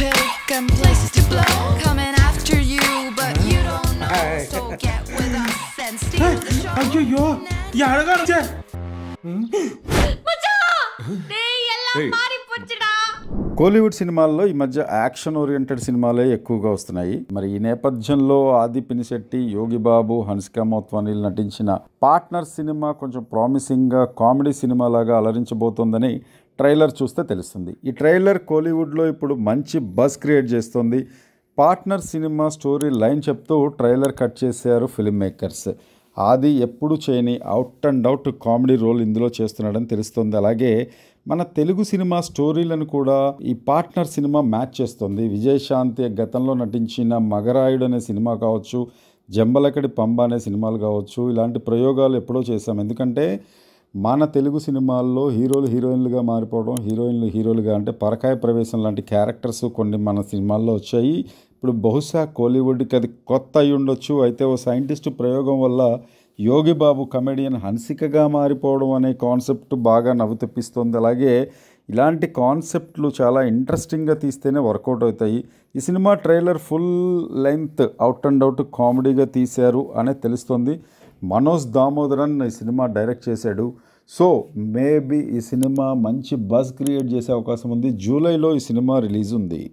pick and places to blow. Coming after you, but you don't know. So get with us and steal the show. అయ్యో ఎడగా కోలీవుడ్ సినిమాల్లో ఈ మధ్య action oriented సినిమాలే ఎక్కువగా వస్తున్నాయి. మరి ఈ నేపథ్యంలో ఆది పినిశెట్టి, యోగి బాబు, హన్సిక మోత్వానీలు నటించిన పార్ట్నర్ సినిమా కొంచెం ప్రామిసింగ్గా కామెడీ సినిమా లాగా అలరించబోతోందని ట్రైలర్ చూస్తే తెలుస్తుంది. ఈ ట్రైలర్ కోలీవుడ్లో ఇప్పుడు మంచి బజ్ క్రియేట్ చేస్తుంది. పార్ట్నర్ సినిమా స్టోరీ లైన్ చెప్తూ ట్రైలర్ కట్ చేశారు ఫిల్మ్ మేకర్స్. ఆది ఎప్పుడు చేయని out and out comedy role ఇందులో చేస్తున్నాడని తెలుస్తుంది. అలాగే మన తెలుగు సినిమా స్టోరీలను కూడా ఈ పార్ట్నర్ సినిమా మ్యాచ్ చేస్తుంది. విజయశాంతి గతంలో నటించిన మగరాయుడు అనే సినిమా కావచ్చు, జంబలకడి పంబ అనే సినిమాలు కావచ్చు, ఇలాంటి ప్రయోగాలు ఎప్పుడో చేశాం. ఎందుకంటే మన తెలుగు సినిమాల్లో హీరోలు హీరోయిన్లుగా మారిపోవడం, హీరోయిన్లు హీరోలుగా అంటే పరకాయ ప్రవేశం లాంటి క్యారెక్టర్స్ కొన్ని మన సినిమాల్లో వచ్చాయి. ఇప్పుడు బహుశా కోలీవుడ్కి అది కొత్త అయి ఉండొచ్చు. అయితే ఓ సైంటిస్ట్ ప్రయోగం వల్ల యోగి బాబు కమెడియన్ హన్సికగా మారిపోవడం అనే కాన్సెప్ట్ బాగా నవ్వు తెప్పిస్తుంది. అలాగే ఇలాంటి కాన్సెప్ట్లు చాలా ఇంట్రెస్టింగ్గా తీస్తేనే వర్కౌట్ అవుతాయి. ఈ cinema trailer full length out and out కామెడీగా తీశారు అనేది తెలుస్తుంది. మనోజ్ దామోదరన్ ఈ సినిమా డైరెక్ట్ చేశాడు. సో మేబీ ఈ సినిమా మంచి బజ్ క్రియేట్ చేసే అవకాశం ఉంది. జూలైలో ఈ సినిమా రిలీజ్ ఉంది.